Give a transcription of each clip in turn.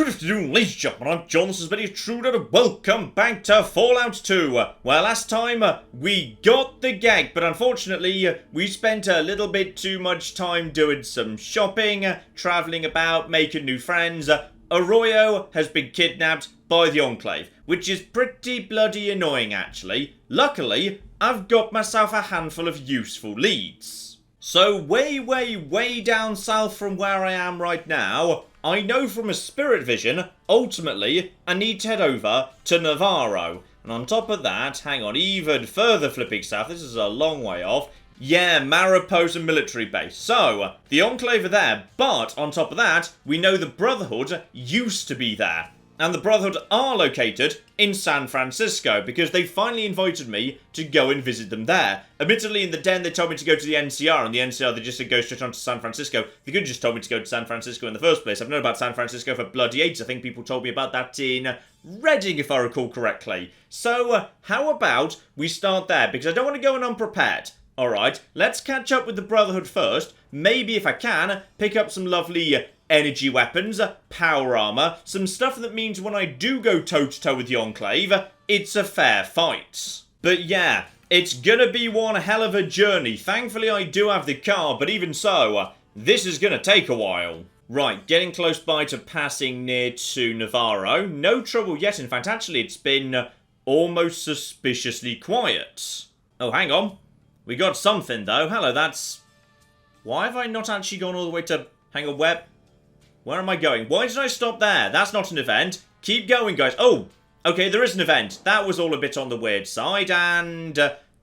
Good afternoon, ladies and gentlemen, I'm John, this is Benny Truder, welcome back to Fallout 2. Well, last time, we got the gag, but unfortunately, we spent a little bit too much time doing some shopping, travelling about, making new friends. Arroyo has been kidnapped by the Enclave, which is pretty bloody annoying, actually. Luckily, I've got myself a handful of useful leads. So, way down south from where I am right now, I know from a spirit vision, ultimately, I need to head over to Navarro. And on top of that, hang on, even further flipping south, this is a long way off. Yeah, Mariposa military base. So, the Enclave are there, but on top of that, we know the Brotherhood used to be there. And the Brotherhood are located in San Francisco because they finally invited me to go and visit them there. Admittedly, in the den, they told me to go to the NCR, and the NCR, they just said go straight on to San Francisco. They could have just told me to go to San Francisco in the first place. I've known about San Francisco for bloody ages. I think people told me about that in Reading, if I recall correctly. So, how about we start there? Because I don't want to go in unprepared. Alright, let's catch up with the Brotherhood first. Maybe, if I can, pick up some lovely energy weapons, power armor, some stuff that means when I do go toe-to-toe with the Enclave, it's a fair fight. But yeah, it's gonna be one hell of a journey. Thankfully, I do have the car, but even so, this is gonna take a while. Right, getting close by to passing near to Navarro. No trouble yet. In fact, actually, it's been almost suspiciously quiet. Oh, hang on. We got something, though. Hello, that's... Why have I not actually gone all the way to... Hang on, where am I going? Why did I stop there? That's not an event. Keep going, guys. Oh, okay, there is an event. That was all a bit on the weird side, and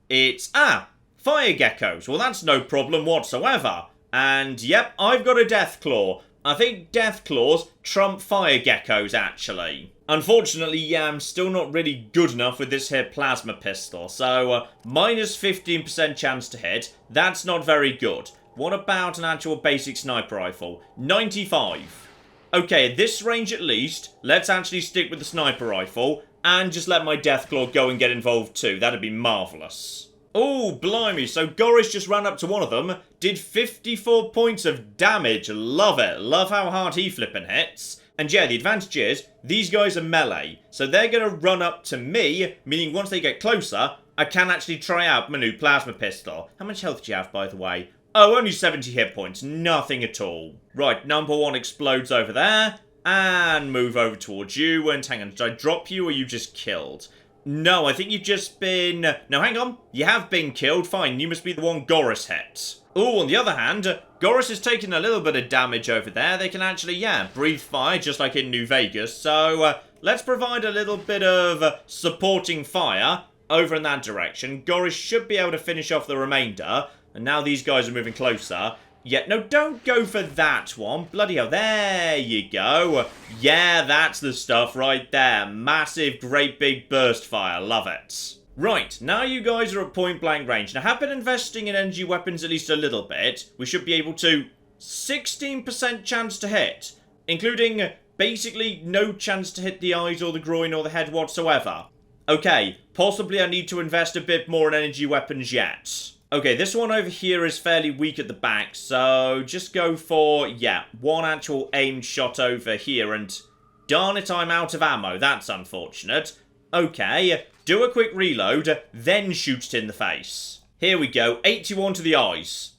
it's... fire geckos. Well, that's no problem whatsoever. And, yep, I've got a death claw. I think death claws trump fire geckos, actually. Unfortunately, yeah, I'm still not really good enough with this here plasma pistol, so minus 15% chance to hit. That's not very good. What about an actual basic sniper rifle? 95. Okay, at this range at least, let's actually stick with the sniper rifle and just let my Deathclaw go and get involved too. That'd be marvellous. Oh, blimey, so Goris just ran up to one of them, did 54 points of damage. Love it. Love how hard he flippin' hits. And yeah, the advantage is, these guys are melee, so they're going to run up to me, meaning once they get closer, I can actually try out my new plasma pistol. How much health do you have, by the way? Oh, only 70 hit points. Nothing at all. Right, number one explodes over there. And move over towards you. And hang on, did I drop you or you just killed? No, I think you've just been... No, hang on. You have been killed. Fine, you must be the one Goris hit. Oh, on the other hand, Goris has taken a little bit of damage over there. They can actually, yeah, breathe fire just like in New Vegas. So, let's provide a little bit of supporting fire over in that direction. Goris should be able to finish off the remainder. And now these guys are moving closer. Yeah, no, don't go for that one. Bloody hell, there you go. Yeah, that's the stuff right there. Massive, great big burst fire. Love it. Right, now you guys are at point blank range. Now, I have been investing in energy weapons at least a little bit. We should be able to... 16% chance to hit. Including basically no chance to hit the eyes or the groin or the head whatsoever. Okay, possibly I need to invest a bit more in energy weapons yet. Okay, this one over here is fairly weak at the back, so just go for, yeah, one actual aimed shot over here, and darn it, I'm out of ammo. That's unfortunate. Okay, do a quick reload, then shoot it in the face. Here we go, 81 to the eyes.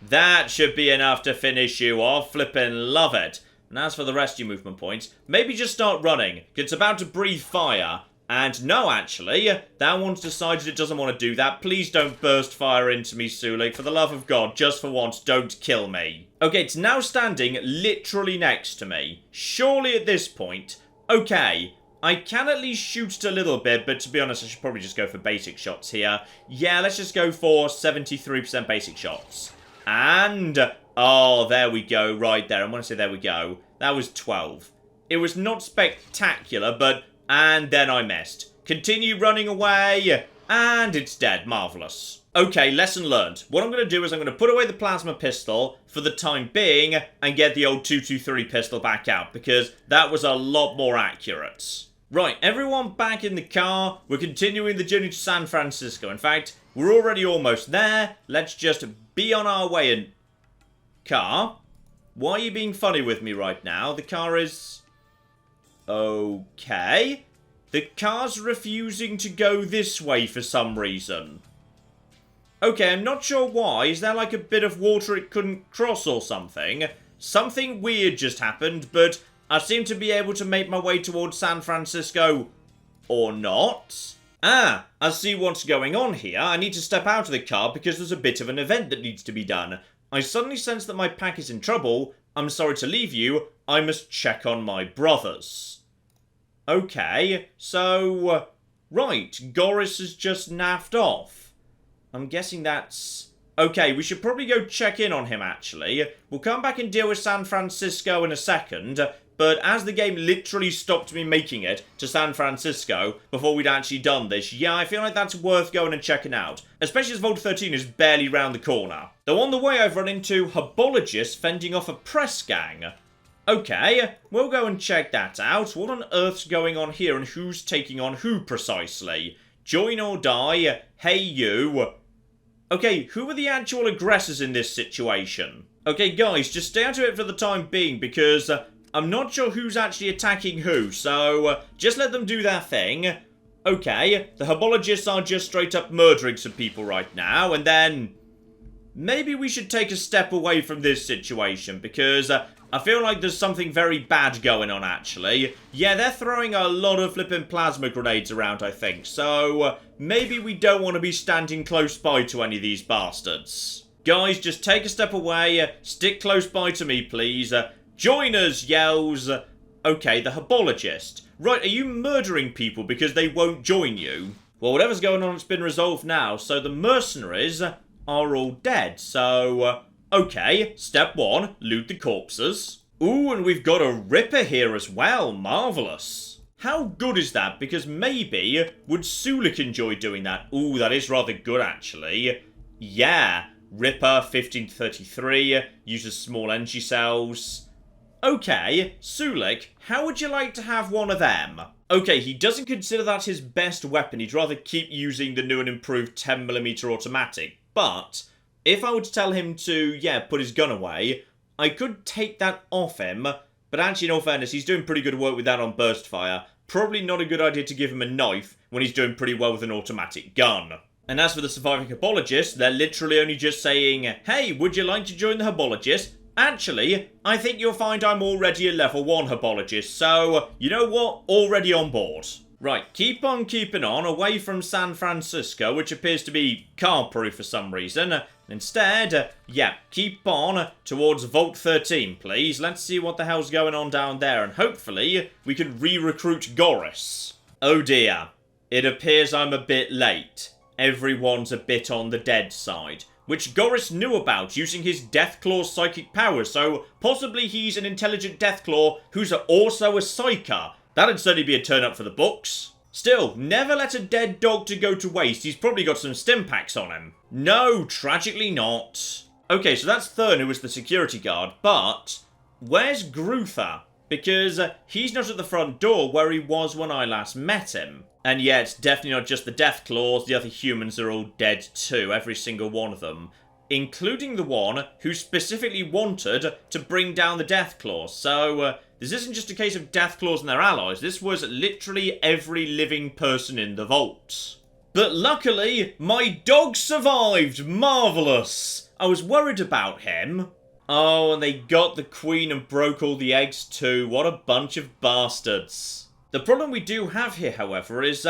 That should be enough to finish you off. Flippin' love it. And as for the rest of your movement points, maybe just start running. It's about to breathe fire. And no, actually, that one's decided it doesn't want to do that. Please don't burst fire into me, Sulik. For the love of God, just for once, don't kill me. Okay, it's now standing literally next to me. Surely at this point, okay, I can at least shoot it a little bit, but to be honest, I should probably just go for basic shots here. Yeah, let's just go for 73% basic shots. And, oh, there we go, right there. I want to say there we go. That was 12. It was not spectacular, but... And then I missed. Continue running away. And it's dead. Marvellous. Okay, lesson learned. What I'm going to do is I'm going to put away the plasma pistol for the time being and get the old 223 pistol back out because that was a lot more accurate. Right, everyone back in the car. We're continuing the journey to San Francisco. In fact, we're already almost there. Let's just be on our way. And car? Why are you being funny with me right now? The car is... Okay. The car's refusing to go this way for some reason. Okay, I'm not sure why. Is there like a bit of water it couldn't cross or something? Something weird just happened, but I seem to be able to make my way towards San Francisco. Or not. Ah, I see what's going on here. I need to step out of the car because there's a bit of an event that needs to be done. I suddenly sense that my pack is in trouble. I'm sorry to leave you. I must check on my brothers. Okay, so... right, Goris has just naffed off. I'm guessing that's... okay, we should probably go check in on him, actually. We'll come back and deal with San Francisco in a second, but as the game literally stopped me making it to San Francisco before we'd actually done this, yeah, I feel like that's worth going and checking out. Especially as Vault 13 is barely round the corner. Though on the way I've run into Herbologists fending off a press gang. Okay, we'll go and check that out. What on earth's going on here and who's taking on who precisely? Join or die? Hey you. Okay, who are the actual aggressors in this situation? Okay, guys, just stay out of it for the time being because I'm not sure who's actually attacking who, so just let them do their thing. Okay, the Herbologists are just straight up murdering some people right now, and then... maybe we should take a step away from this situation because I feel like there's something very bad going on, actually. Yeah, they're throwing a lot of flipping plasma grenades around, I think. So, maybe we don't want to be standing close by to any of these bastards. Guys, just take a step away. Stick close by to me, please. Join us, yells. Okay, the Herbologist. Right, are you murdering people because they won't join you? Well, whatever's going on, it's been resolved now. So, the mercenaries are all dead. So... okay, step 1, loot the corpses. Ooh, and we've got a Ripper here as well, marvellous. How good is that? Because maybe, would Sulik enjoy doing that? Ooh, that is rather good actually. Yeah, Ripper, 1533, uses small energy cells. Okay, Sulik, how would you like to have one of them? Okay, he doesn't consider that his best weapon, he'd rather keep using the new and improved 10mm automatic, but... if I were to tell him to, yeah, put his gun away, I could take that off him, but actually, in all fairness, he's doing pretty good work with that on burst fire. Probably not a good idea to give him a knife when he's doing pretty well with an automatic gun. And as for the surviving Herbologists, they're literally only just saying, hey, would you like to join the Herbologist? Actually, I think you'll find I'm already a level 1 Herbologist, so, you know what? Already on board. Right, keep on keeping on, away from San Francisco, which appears to be car-proof for some reason. Instead, yeah, keep on towards Vault 13, please. Let's see what the hell's going on down there, and hopefully we can re-recruit Goris. Oh dear, it appears I'm a bit late. Everyone's a bit on the dead side, which Goris knew about using his Deathclaw's psychic powers, so possibly he's an intelligent Deathclaw who's also a psyker. That'd certainly be a turn up for the books. Still, never let a dead doctor go to waste. He's probably got some stim packs on him. No, tragically not. Okay, so that's Thurn, who was the security guard, but where's Gruther? Because he's not at the front door where he was when I last met him. And yet, definitely not just the Deathclaws, the other humans are all dead too, every single one of them. Including the one who specifically wanted to bring down the Deathclaws. So, this isn't just a case of Deathclaws and their allies, this was literally every living person in the vault. But luckily, my dog survived! Marvellous! I was worried about him. Oh, and they got the queen and broke all the eggs too. What a bunch of bastards. The problem we do have here, however, is,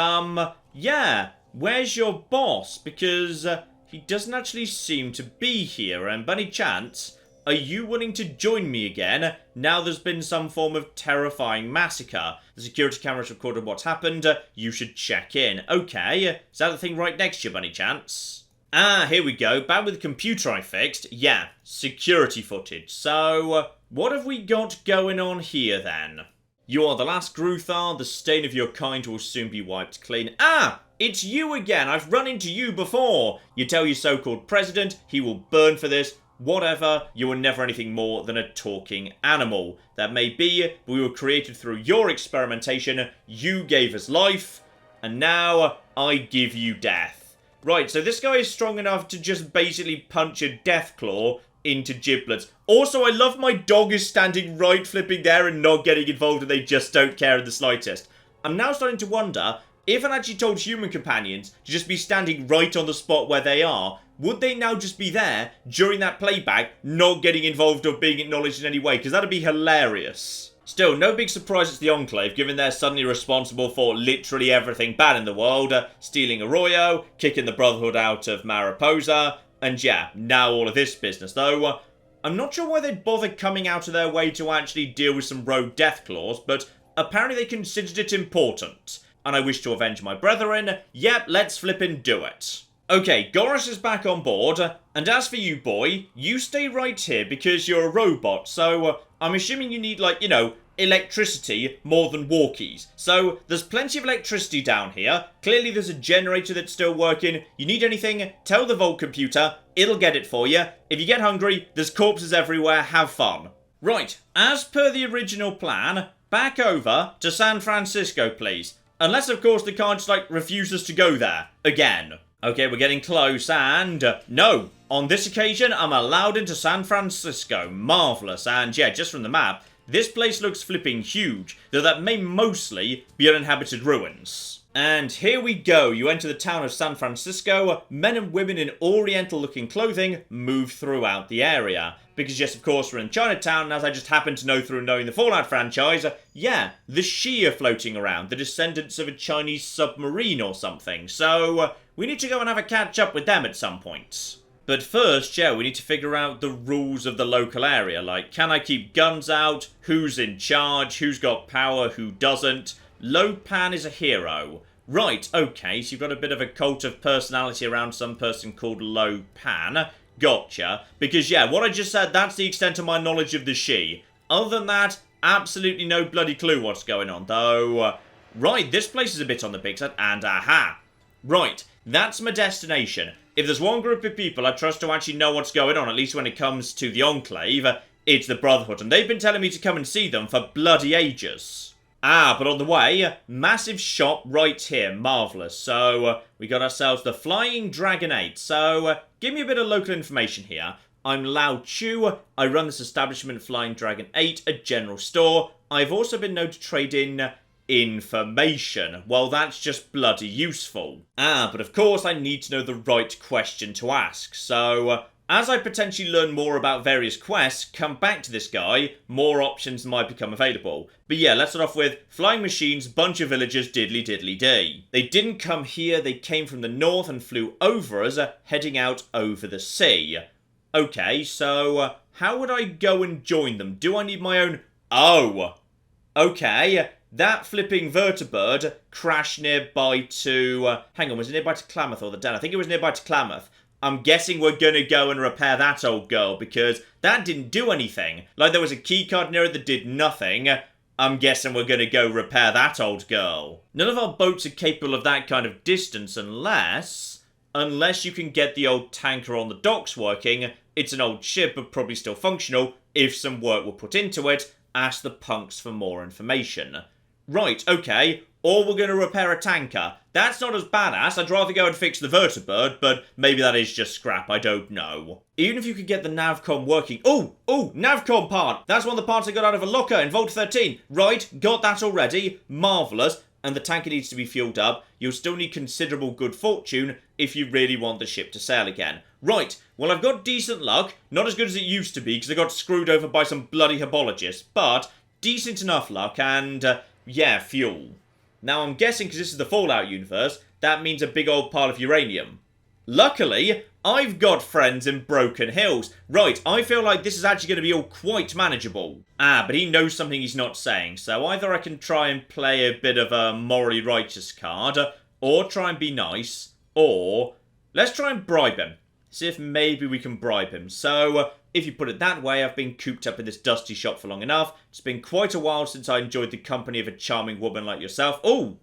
yeah, where's your boss? Because, he doesn't actually seem to be here, and by any chance, are you willing to join me again, now there's been some form of terrifying massacre? The security cameras recorded what's happened, you should check in. Okay, is that the thing right next to you, by any chance? Ah, here we go, back with the computer I fixed. Yeah, security footage. So, what have we got going on here then? You are the last Gruther, the stain of your kind will soon be wiped clean. Ah! It's you again, I've run into you before! You tell your so-called president, he will burn for this. Whatever, you were never anything more than a talking animal. That may be, but we were created through your experimentation, you gave us life, and now I give you death. Right, so this guy is strong enough to just basically punch a Deathclaw into giblets. Also, I love my dog is standing right flipping there and not getting involved and they just don't care in the slightest. I'm now starting to wonder, if I actually told human companions to just be standing right on the spot where they are, would they now just be there during that playback, not getting involved or being acknowledged in any way? Because that'd be hilarious. Still, no big surprise it's the Enclave, given they're suddenly responsible for literally everything bad in the world, stealing Arroyo, kicking the Brotherhood out of Mariposa, and yeah, now all of this business. Though, I'm not sure why they'd bother coming out of their way to actually deal with some rogue Deathclaws, but apparently they considered it important. And I wish to avenge my brethren. Yep, let's flippin' do it. Okay, Goris is back on board, and as for you, boy, you stay right here because you're a robot, so I'm assuming you need, like, you know, electricity more than walkies. So, there's plenty of electricity down here. Clearly there's a generator that's still working. You need anything, tell the Vault computer, it'll get it for you. If you get hungry, there's corpses everywhere, have fun. Right, as per the original plan, back over to San Francisco, please. Unless, of course, the car just, like, refuses to go there. Again. Okay, we're getting close, and no. On this occasion, I'm allowed into San Francisco. Marvellous. And yeah, just from the map, this place looks flipping huge, though that may mostly be uninhabited ruins. And here we go. You enter the town of San Francisco. Men and women in oriental-looking clothing move throughout the area. Because yes, of course, we're in Chinatown, and as I just happen to know through knowing the Fallout franchise, yeah, the Shi are floating around, the descendants of a Chinese submarine or something. So, we need to go and have a catch-up with them at some point. But first, yeah, we need to figure out the rules of the local area. Like, can I keep guns out? Who's in charge? Who's got power? Who doesn't? Lopan is a hero. Right, okay, so you've got a bit of a cult of personality around some person called Lopan. Gotcha. Because, yeah, what I just said, that's the extent of my knowledge of the Shi. Other than that, absolutely no bloody clue what's going on. Though, right, this place is a bit on the big side. And, aha. Right, that's my destination. If there's one group of people I trust to actually know what's going on, at least when it comes to the Enclave, it's the Brotherhood. And they've been telling me to come and see them for bloody ages. Ah, but on the way, massive shop right here. Marvellous. So, we got ourselves the Flying Dragon 8. So, give me a bit of local information here. I'm Lao Chu. I run this establishment, Flying Dragon 8, a general store. I've also been known to trade in information. Well, that's just bloody useful. Ah, but of course I need to know the right question to ask. So, as I potentially learn more about various quests, come back to this guy, more options might become available. But yeah, let's start off with flying machines, bunch of villagers, diddly diddly dee. They didn't come here, they came from the north and flew over us, heading out over the sea. Okay, so how would I go and join them? Do I need my own... Oh! Okay, that flipping vertibird crashed nearby to... hang on, was it nearby to Klamath or the Den? I think it was nearby to Klamath. I'm guessing we're going to go and repair that old girl, because that didn't do anything. Like, there was a keycard near it that did nothing. I'm guessing we're going to go repair that old girl. None of our boats are capable of that kind of distance unless you can get the old tanker on the docks working. It's an old ship, but probably still functional. If some work were put into it, ask the punks for more information. Right, okay. Or we're going to repair a tanker. That's not as badass. I'd rather go and fix the vertibird, but maybe that is just scrap. I don't know. Even if you could get the navcom working... Oh, navcom part. That's one of the parts I got out of a locker in Vault 13. Right, got that already. Marvellous. And the tanker needs to be fueled up. You'll still need considerable good fortune if you really want the ship to sail again. Right, well, I've got decent luck. Not as good as it used to be, because I got screwed over by some bloody hebologists. But decent enough luck and, yeah, fuel. Now, I'm guessing, because this is the Fallout universe, that means a big old pile of uranium. Luckily, I've got friends in Broken Hills. Right, I feel like this is actually going to be all quite manageable. Ah, but he knows something he's not saying, so either I can try and play a bit of a morally righteous card, or try and be nice, or let's try and bribe him. See if maybe we can bribe him. So, if you put it that way, I've been cooped up in this dusty shop for long enough. It's been quite a while since I enjoyed the company of a charming woman like yourself. Oh!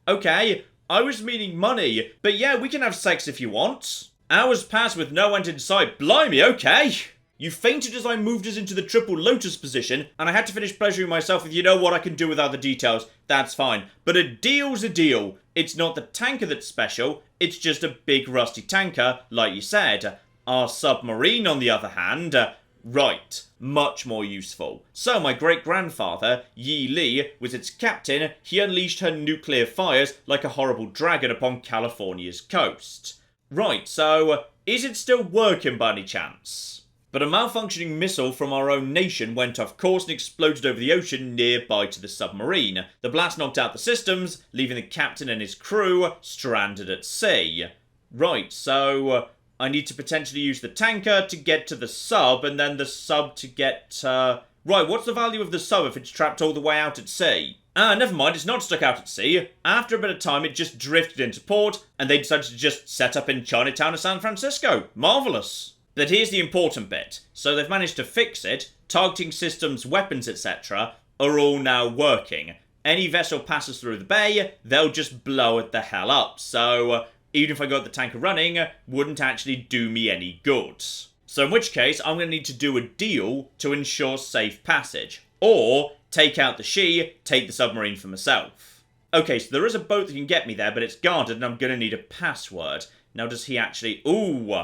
Okay, I was meaning money. But yeah, we can have sex if you want. Hours pass with no end in sight. Blimey, okay! You fainted as I moved us into the triple lotus position, and I had to finish pleasuring myself with, you know what, I can do without the details. That's fine. But a deal's a deal. It's not the tanker that's special, it's just a big rusty tanker, like you said. Our submarine, on the other hand, right, much more useful. So my great-grandfather, Yi Li, was its captain. He unleashed her nuclear fires like a horrible dragon upon California's coast. Right, so is it still working by any chance? But a malfunctioning missile from our own nation went off course and exploded over the ocean nearby to the submarine. The blast knocked out the systems, leaving the captain and his crew stranded at sea. Right, so I need to potentially use the tanker to get to the sub, and then the sub to get, Right, what's the value of the sub if it's trapped all the way out at sea? Never mind, it's not stuck out at sea. After a bit of time, it just drifted into port, and they decided to just set up in Chinatown or San Francisco. Marvellous. But here's the important bit. So they've managed to fix it. Targeting systems, weapons, etc. are all now working. Any vessel passes through the bay, they'll just blow it the hell up. So even if I got the tanker running, wouldn't actually do me any good. So in which case, I'm going to need to do a deal to ensure safe passage. Or take out the she, take the submarine for myself. Okay, so there is a boat that can get me there, but it's guarded and I'm going to need a password. Now does he actually... Ooh.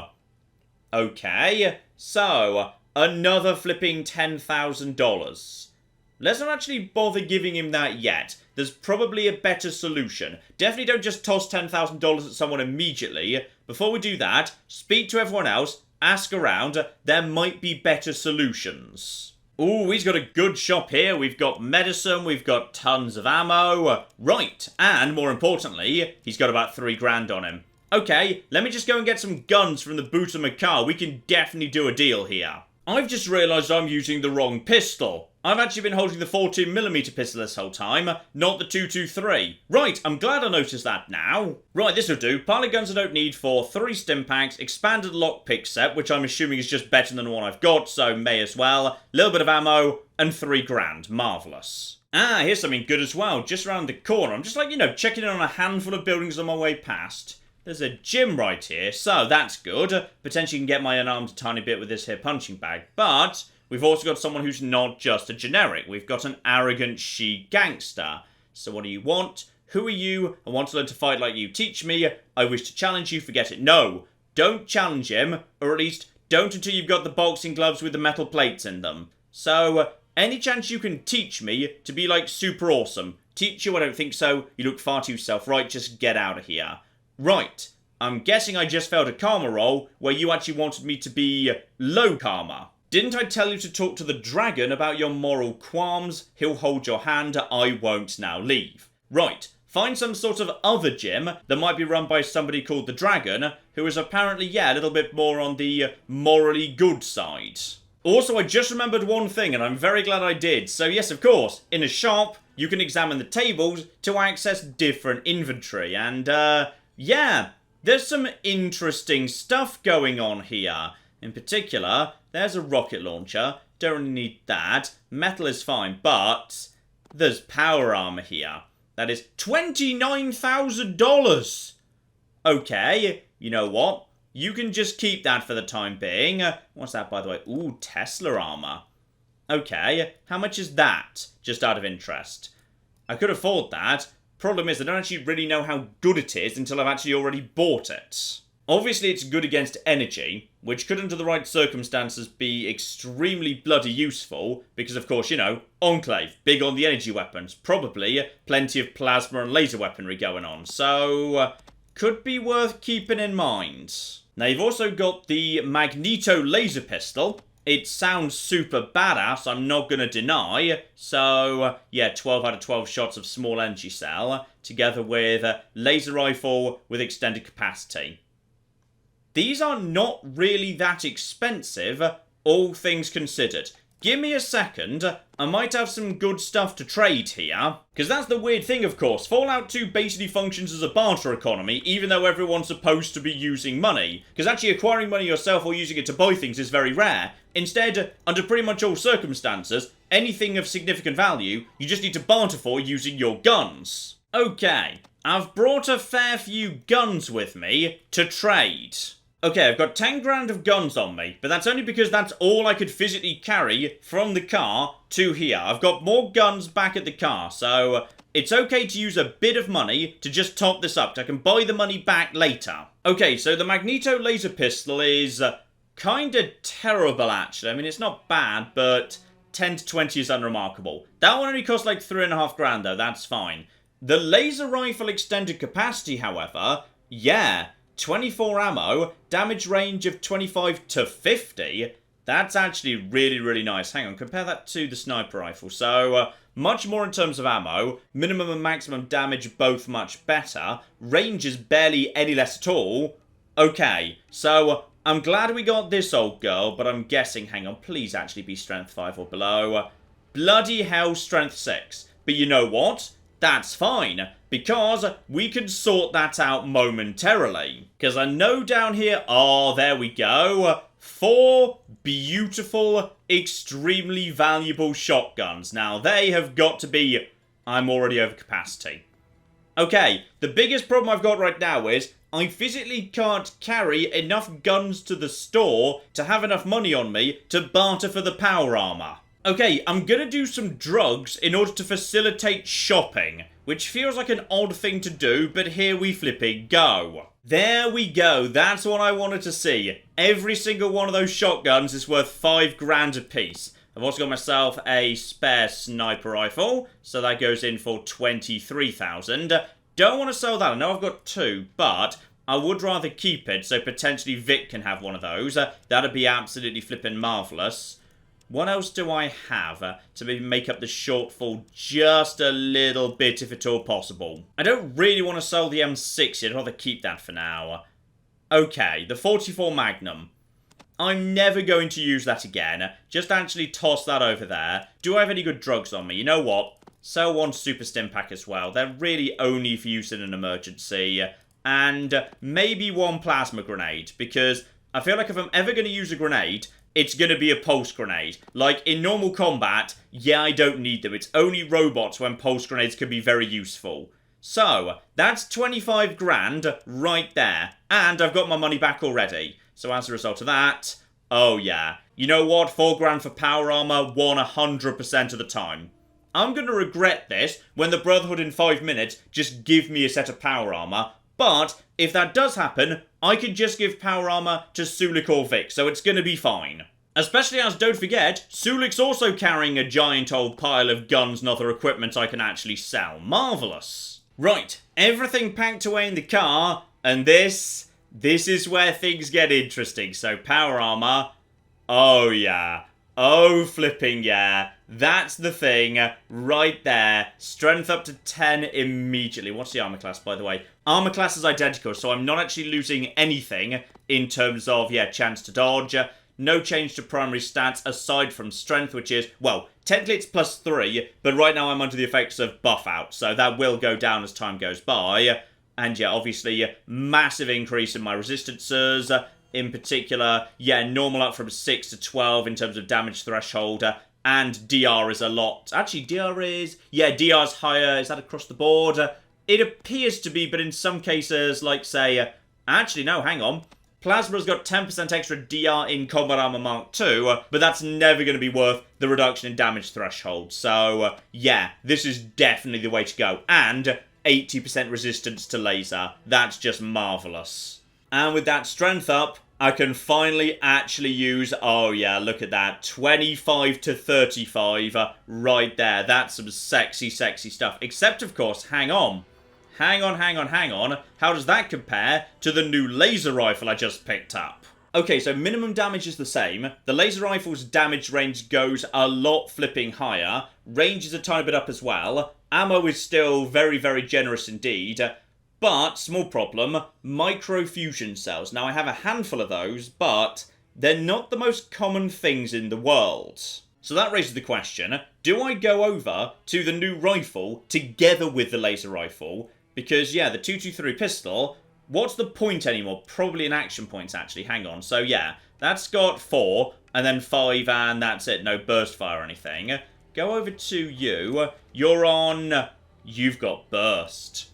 Okay, so another flipping $10,000. Let's not actually bother giving him that yet. There's probably a better solution. Definitely don't just toss $10,000 at someone immediately. Before we do that, speak to everyone else, ask around. There might be better solutions. Ooh, he's got a good shop here. We've got medicine, we've got tons of ammo. Right, and more importantly, he's got about $3,000 on him. Okay, let me just go and get some guns from the boot of my car. We can definitely do a deal here. I've just realised I'm using the wrong pistol. I've actually been holding the 14mm pistol this whole time, not the 223. Right, I'm glad I noticed that now. Right, this'll do. Pile of guns I don't need for 3 stim packs, expanded lockpick set, which I'm assuming is just better than the one I've got, so may as well. Little bit of ammo, and $3,000. Marvellous. Here's something good as well, just around the corner. I'm just like, checking in on a handful of buildings on my way past. There's a gym right here, so that's good. Potentially can get my unarmed a tiny bit with this here punching bag. But we've also got someone who's not just a generic. We've got an arrogant she gangster. So what do you want? Who are you? I want to learn to fight like you. Teach me. I wish to challenge you. Forget it. No, don't challenge him. Or at least don't until you've got the boxing gloves with the metal plates in them. So any chance you can teach me to be like super awesome? Teach you? I don't think so. You look far too self-righteous. Get out of here. Right, I'm guessing I just failed a karma roll where you actually wanted me to be low karma. Didn't I tell you to talk to the dragon about your moral qualms? He'll hold your hand, I won't now leave. Right, find some sort of other gym that might be run by somebody called the dragon, who is apparently, a little bit more on the morally good side. Also, I just remembered one thing, and I'm very glad I did. So yes, of course, in a shop, you can examine the tables to access different inventory, and, yeah, there's some interesting stuff going on here. In particular, there's a rocket launcher. Don't really need that. Metal is fine, but there's power armor here. That is $29,000. Okay, you know what? You can just keep that for the time being. What's that, by the way? Ooh, Tesla armor. Okay, how much is that? Just out of interest. I could afford that. Problem is, I don't actually really know how good it is until I've actually already bought it. Obviously, it's good against energy, which could, under the right circumstances, be extremely bloody useful, because, of course, Enclave, big on the energy weapons, probably plenty of plasma and laser weaponry going on, so could be worth keeping in mind. Now, you've also got the Magneto laser pistol. It sounds super badass, I'm not going to deny. So, yeah, 12 out of 12 shots of small energy cell, together with a laser rifle with extended capacity. These are not really that expensive, all things considered. Give me a second, I might have some good stuff to trade here. Because that's the weird thing, of course. Fallout 2 basically functions as a barter economy, even though everyone's supposed to be using money. Because actually acquiring money yourself or using it to buy things is very rare. Instead, under pretty much all circumstances, anything of significant value, you just need to barter for using your guns. Okay, I've brought a fair few guns with me to trade. Okay, I've got 10 grand of guns on me, but that's only because that's all I could physically carry from the car to here. I've got more guns back at the car, so it's okay to use a bit of money to just top this up. I can buy the money back later. Okay, so the Magneto laser pistol is kind of terrible, actually. I mean, it's not bad, but 10 to 20 is unremarkable. That one only costs like 3.5 grand, though. That's fine. The laser rifle extended capacity, however, yeah, 24 ammo, damage range of 25 to 50. That's actually really, really nice. Hang on, compare that to the sniper rifle. So, much more in terms of ammo. Minimum and maximum damage both much better. Range is barely any less at all. Okay, so I'm glad we got this old girl, but I'm guessing, hang on, please actually be strength 5 or below. Bloody hell, strength 6. But you know what? That's fine, because we can sort that out momentarily. Because I know down here, oh, there we go. 4 beautiful, extremely valuable shotguns. Now, they have got to be... I'm already over capacity. Okay, the biggest problem I've got right now is I physically can't carry enough guns to the store to have enough money on me to barter for the power armor. Okay, I'm gonna do some drugs in order to facilitate shopping, which feels like an odd thing to do, but here we flipping go. There we go, that's what I wanted to see. Every single one of those shotguns is worth 5 grand a piece. I've also got myself a spare sniper rifle, so that goes in for 23,000. Don't want to sell that, I know I've got 2, but I would rather keep it, so potentially Vic can have one of those. That'd be absolutely flipping marvellous. What else do I have to maybe make up the shortfall just a little bit, if at all possible? I don't really want to sell the M60, I'd rather keep that for now. Okay, the 44 Magnum. I'm never going to use that again. Just actually toss that over there. Do I have any good drugs on me? You know what? Sell one super stim pack as well. They're really only for use in an emergency. And maybe one plasma grenade, because I feel like if I'm ever going to use a grenade, it's going to be a pulse grenade. Like, in normal combat, yeah, I don't need them. It's only robots when pulse grenades can be very useful. So, that's 25 grand right there. And I've got my money back already. So as a result of that, oh yeah. You know what? 4 grand for power armor, won 100% of the time. I'm going to regret this when the Brotherhood in 5 minutes just give me a set of power armor. But if that does happen, I can just give power armor to Sulik or Vic, so it's going to be fine. Especially as, don't forget, Sulik's also carrying a giant old pile of guns and other equipment I can actually sell. Marvellous. Right, everything packed away in the car, and this is where things get interesting. So power armor, oh yeah. Oh, flipping yeah. That's the thing right there. Strength up to 10 immediately. What's the armor class, by the way? Armor class is identical, so I'm not actually losing anything in terms of, yeah, chance to dodge. No change to primary stats aside from strength, which is, well, technically it's +3, but right now I'm under the effects of buff out, so that will go down as time goes by. And yeah, obviously, massive increase in my resistances. In particular, yeah, normal up from 6 to 12 in terms of damage threshold, and DR is a lot. Actually, DR is... yeah, DR's higher. Is that across the board? It appears to be, but in some cases, like, say... actually, no, hang on. Plasma's got 10% extra DR in Combat Armor Mark II, but that's never going to be worth the reduction in damage threshold. So, yeah, this is definitely the way to go. And 80% resistance to laser. That's just marvellous. And with that strength up, I can finally actually use, oh yeah, look at that, 25 to 35 right there. That's some sexy, sexy stuff. Except, of course, hang on. Hang on. How does that compare to the new laser rifle I just picked up? Okay, so minimum damage is the same. The laser rifle's damage range goes a lot flipping higher. Range is a tiny bit up as well. Ammo is still very, very generous indeed. But, small problem, microfusion cells. Now, I have a handful of those, but they're not the most common things in the world. So that raises the question, do I go over to the new rifle together with the laser rifle? Because, yeah, the 223 pistol, what's the point anymore? Probably an action point, actually. Hang on. So, yeah, that's got 4, and then 5, and that's it. No burst fire or anything. Go over to you. You're on... you've got burst.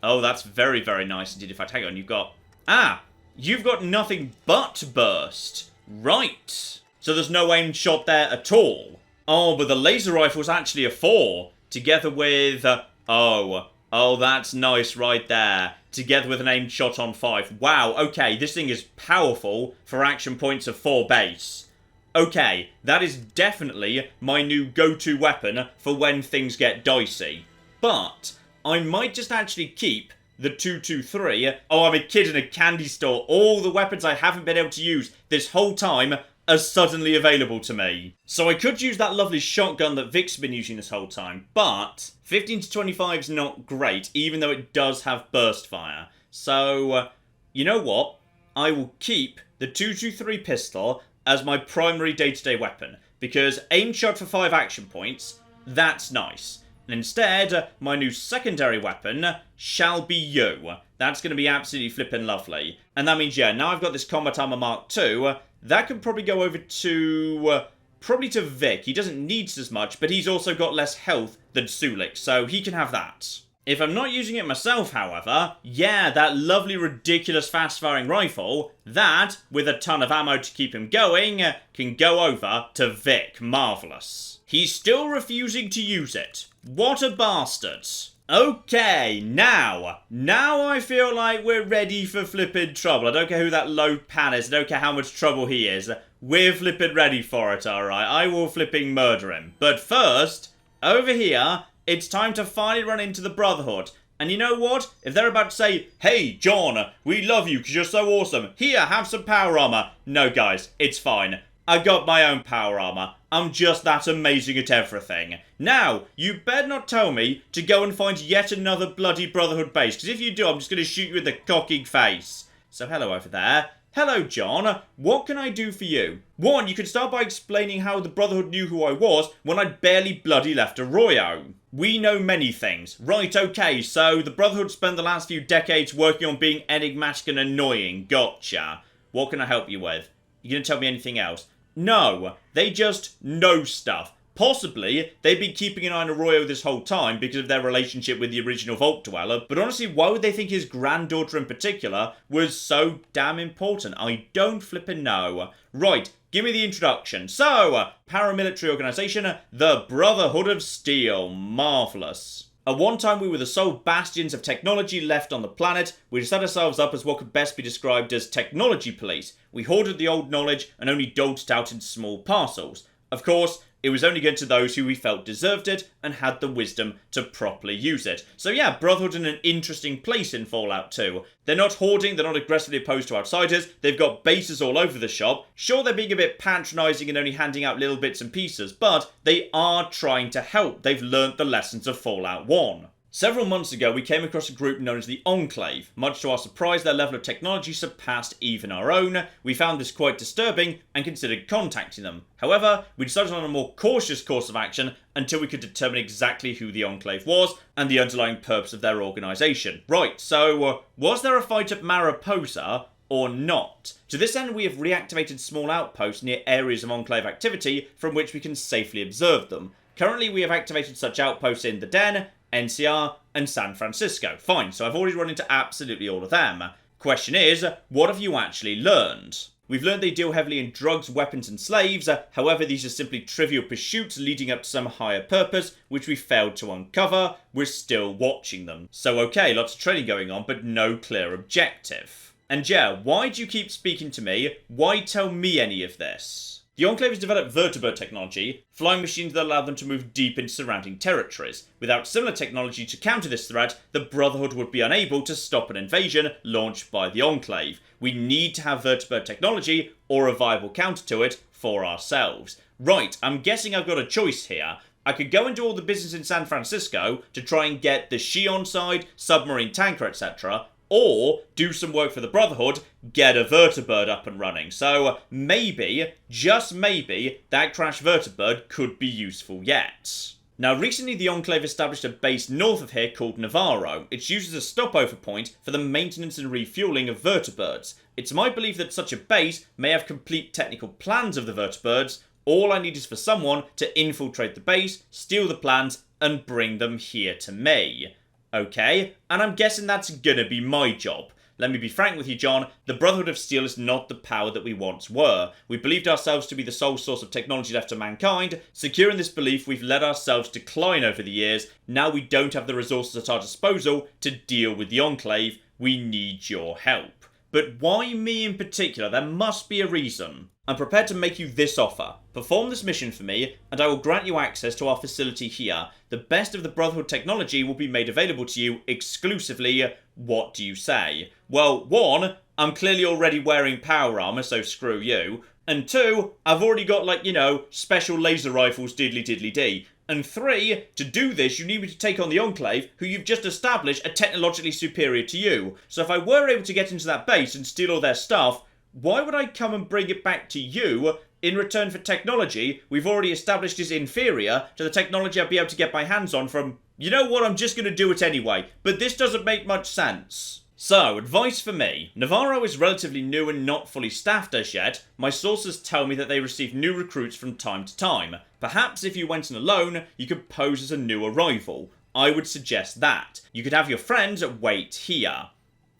Oh, that's very, very nice indeed. In fact, hang on, you've got... ah! You've got nothing but burst. Right. So there's no aim shot there at all. Oh, but the laser rifle's actually a 4. Together with... oh, Oh, that's nice right there. Together with an aimed shot on 5. Wow, okay, this thing is powerful for action points of 4 base. Okay, that is definitely my new go-to weapon for when things get dicey. But I might just actually keep the 223. Oh, I'm a kid in a candy store. All the weapons I haven't been able to use this whole time are suddenly available to me. So I could use that lovely shotgun that Vic's been using this whole time, but 15 to 25 is not great, even though it does have burst fire. So, you know what? I will keep the 223 pistol as my primary day-to-day weapon, because aim shot for 5 action points, that's nice. And instead, my new secondary weapon shall be you. That's going to be absolutely flippin' lovely. And that means, yeah, now I've got this Combat Armor Mark II, that could probably go over to... probably to Vic. He doesn't need as much, but he's also got less health than Sulik, so he can have that. If I'm not using it myself, however, yeah, that lovely, ridiculous fast-firing rifle, that, with a ton of ammo to keep him going, can go over to Vic. Marvellous. He's still refusing to use it. What a bastard. Okay, now I feel like we're ready for flippin' trouble. I don't care who that low pan is, I don't care how much trouble he is. We're flippin' ready for it, alright? I will flipping murder him. But first, over here, it's time to finally run into the Brotherhood. And you know what? If they're about to say, hey, John, we love you because you're so awesome. Here, have some power armor. No, guys, it's fine. I got my own power armor. I'm just that amazing at everything. Now, you better not tell me to go and find yet another bloody Brotherhood base, because if you do, I'm just going to shoot you in the cocking face. So hello over there. Hello, John. What can I do for you? 1, you could start by explaining how the Brotherhood knew who I was when I'd barely bloody left Arroyo. We know many things. Right, okay, so the Brotherhood spent the last few decades working on being enigmatic and annoying. Gotcha. What can I help you with? You gonna tell me anything else? No, they just know stuff. Possibly, they've been keeping an eye on Arroyo this whole time because of their relationship with the original Vault Dweller, but honestly, why would they think his granddaughter in particular was so damn important? I don't flippin' know. Right, give me the introduction. So, paramilitary organisation, the Brotherhood of Steel. Marvellous. At one time, we were the sole bastions of technology left on the planet. We set ourselves up as what could best be described as technology police. We hoarded the old knowledge and only doled it out in small parcels. Of course, it was only given to those who we felt deserved it and had the wisdom to properly use it. So yeah, Brotherhood in an interesting place in Fallout 2. They're not hoarding, they're not aggressively opposed to outsiders, they've got bases all over the shop. Sure, they're being a bit patronising and only handing out little bits and pieces, but they are trying to help. They've learnt the lessons of Fallout 1. Several months ago, we came across a group known as the Enclave. Much to our surprise, their level of technology surpassed even our own. We found this quite disturbing and considered contacting them. However, we decided on a more cautious course of action until we could determine exactly who the Enclave was and the underlying purpose of their organisation. Right, so was there a fight at Mariposa or not? To this end, we have reactivated small outposts near areas of Enclave activity from which we can safely observe them. Currently, we have activated such outposts in the Den, NCR, and San Francisco. Fine, so I've already run into absolutely all of them. Question is, what have you actually learned? We've learned they deal heavily in drugs, weapons, and slaves. However, these are simply trivial pursuits leading up to some higher purpose, which we failed to uncover. We're still watching them. So okay, lots of training going on, but no clear objective. And yeah, why do you keep speaking to me? Why tell me any of this? The Enclave has developed vertibird technology, flying machines that allow them to move deep into surrounding territories. Without similar technology to counter this threat, the Brotherhood would be unable to stop an invasion launched by the Enclave. We need to have vertibird technology, or a viable counter to it, for ourselves. Right, I'm guessing I've got a choice here. I could go and do all the business in San Francisco to try and get the Shion side, submarine tanker, etc., or do some work for the Brotherhood, get a vertibird up and running. So maybe, just maybe, that crash vertibird could be useful yet. Now recently the Enclave established a base north of here called Navarro. It's used as a stopover point for the maintenance and refueling of vertibirds. It's my belief that such a base may have complete technical plans of the vertibirds. All I need is for someone to infiltrate the base, steal the plans, and bring them here to me. Okay, and I'm guessing that's gonna be my job. let me be frank with you, John, the Brotherhood of Steel is not the power that we once were. We believed ourselves to be the sole source of technology left to mankind. Secure in this belief, we've let ourselves decline over the years. Now we don't have the resources at our disposal to deal with the Enclave. We need your help. But why me in particular? There must be a reason. I'm prepared to make you this offer. Perform this mission for me, and I will grant you access to our facility here. The best of the Brotherhood technology will be made available to you exclusively. What do you say? Well, 1, I'm clearly already wearing power armor, so screw you. And 2, I've already got, like, you know, special laser rifles diddly diddly dee. And 3, to do this, you need me to take on the Enclave, who you've just established are technologically superior to you. So if I were able to get into that base and steal all their stuff, why would I come and bring it back to you in return for technology we've already established is inferior to the technology I'd be able to get my hands on from... You know what, I'm just going to do it anyway, but this doesn't make much sense. So, advice for me. Navarro is relatively new and not fully staffed as yet. My sources tell me that they receive new recruits from time to time. Perhaps if you went in alone, you could pose as a new arrival. I would suggest that. You could have your friends wait here.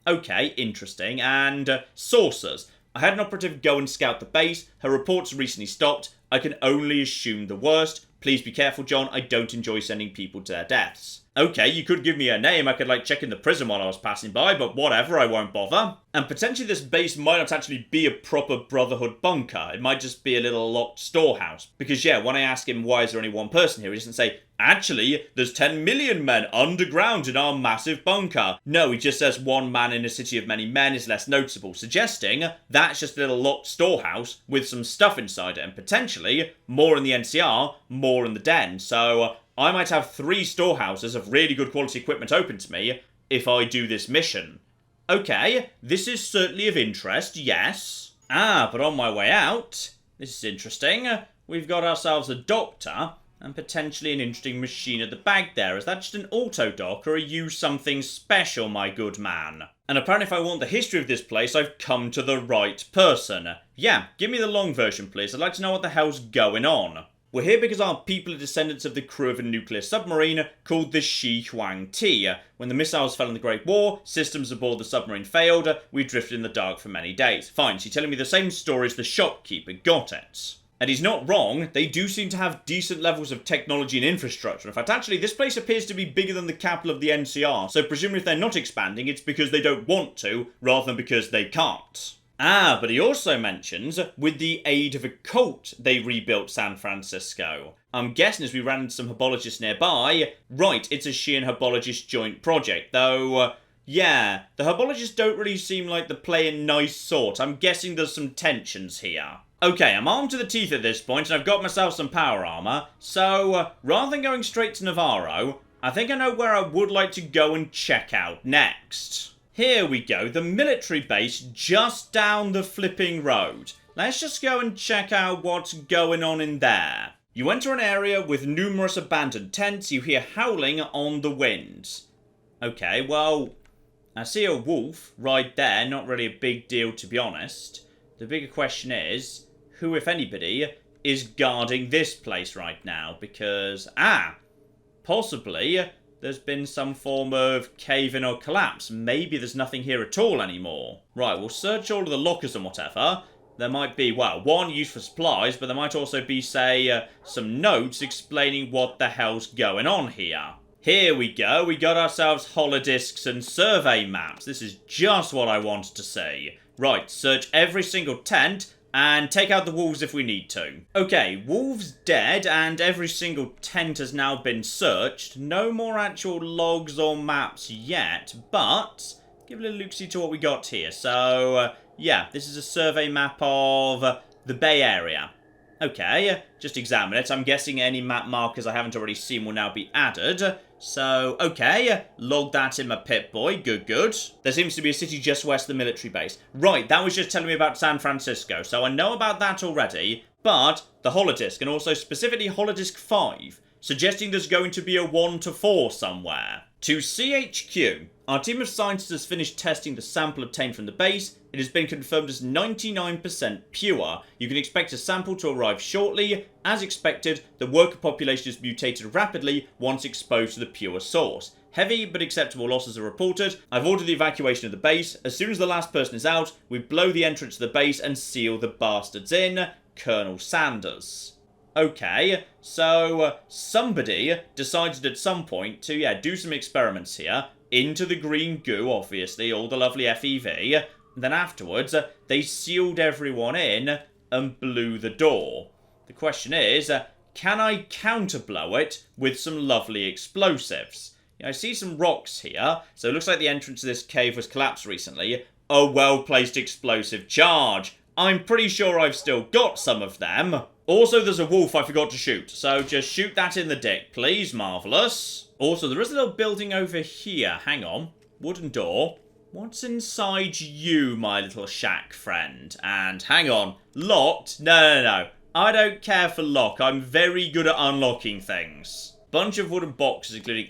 Okay, interesting. And sources. I had an operative go and scout the base. Her reports recently stopped. I can only assume the worst. Please be careful, John. I don't enjoy sending people to their deaths. Okay, you could give me her name. I could, like, check in the prison while I was passing by, but whatever, I won't bother. And potentially this base might not actually be a proper Brotherhood bunker. It might just be a little locked storehouse. Because, yeah, when I ask him why is there only one person here, he doesn't say, actually, there's 10 million men underground in our massive bunker. No, he just says one man in a city of many men is less noticeable, suggesting that's just a little locked storehouse with some stuff inside it, and potentially more in the NCR, more in the den. So I might have 3 storehouses of really good quality equipment open to me if I do this mission. Okay, this is certainly of interest, yes. But on my way out, this is interesting. We've got ourselves a doctor and potentially an interesting machine at the back there. Is that just an auto-dock, or are you something special, my good man? And apparently if I want the history of this place, I've come to the right person. Yeah, give me the long version, please. I'd like to know what the hell's going on. We're here because our people are descendants of the crew of a nuclear submarine called the Shi Huang Ti. When the missiles fell in the Great War, systems aboard the submarine failed, we drifted in the dark for many days. Fine, she's telling me the same story as the shopkeeper, got it. And he's not wrong, they do seem to have decent levels of technology and infrastructure. In fact, actually, this place appears to be bigger than the capital of the NCR, so presumably if they're not expanding, it's because they don't want to, rather than because they can't. But he also mentions, with the aid of a cult, they rebuilt San Francisco. I'm guessing as we ran into some herbologists nearby, right, it's a she and herbologist joint project, though, yeah, the herbologists don't really seem like the playing nice sort. I'm guessing there's some tensions here. Okay, I'm armed to the teeth at this point, and I've got myself some power armor, so rather than going straight to Navarro, I think I know where I would like to go and check out next. Here we go, the military base just down the flipping road. Let's just go and check out what's going on in there. You enter an area with numerous abandoned tents. You hear howling on the wind. Okay, well, I see a wolf right there. Not really a big deal, to be honest. The bigger question is, who, if anybody, is guarding this place right now? Because, possibly there's been some form of cave-in or collapse. Maybe there's nothing here at all anymore. Right, we'll search all of the lockers and whatever. There might be, well, one used for supplies, but there might also be, say, some notes explaining what the hell's going on here. Here we go. We got ourselves holodiscs and survey maps. This is just what I wanted to see. Right, search every single tent and take out the wolves if we need to. Okay, wolves dead and every single tent has now been searched. No more actual logs or maps yet, but give a little look-see to what we got here. So, yeah, this is a survey map of the Bay Area. Okay, just examine it. I'm guessing any map markers I haven't already seen will now be added. So, okay, log that in my Pip-Boy. Good, good. There seems to be a city just west of the military base. Right, that was just telling me about San Francisco, so I know about that already. But the holodisc, and also specifically holodisc 5, suggesting there's going to be a 1 to 4 somewhere. To CHQ, our team of scientists has finished testing the sample obtained from the base. It has been confirmed as 99% pure. You can expect a sample to arrive shortly. As expected, the worker population has mutated rapidly once exposed to the pure source. Heavy but acceptable losses are reported. I've ordered the evacuation of the base. As soon as the last person is out, we blow the entrance to the base and seal the bastards in. Colonel Sanders. Okay, so somebody decided at some point to, do some experiments here. Into the green goo, obviously, all the lovely FEV. Then afterwards, they sealed everyone in and blew the door. The question is, can I counterblow it with some lovely explosives? I see some rocks here, so it looks like the entrance to this cave was collapsed recently. A well-placed explosive charge. I'm pretty sure I've still got some of them. Also, there's a wolf I forgot to shoot, so just shoot that in the dick, please. Marvellous. Also, there is a little building over here. Hang on. Wooden door. What's inside you, my little shack friend? And hang on. Locked? No. I don't care for lock. I'm very good at unlocking things. Bunch of wooden boxes, including,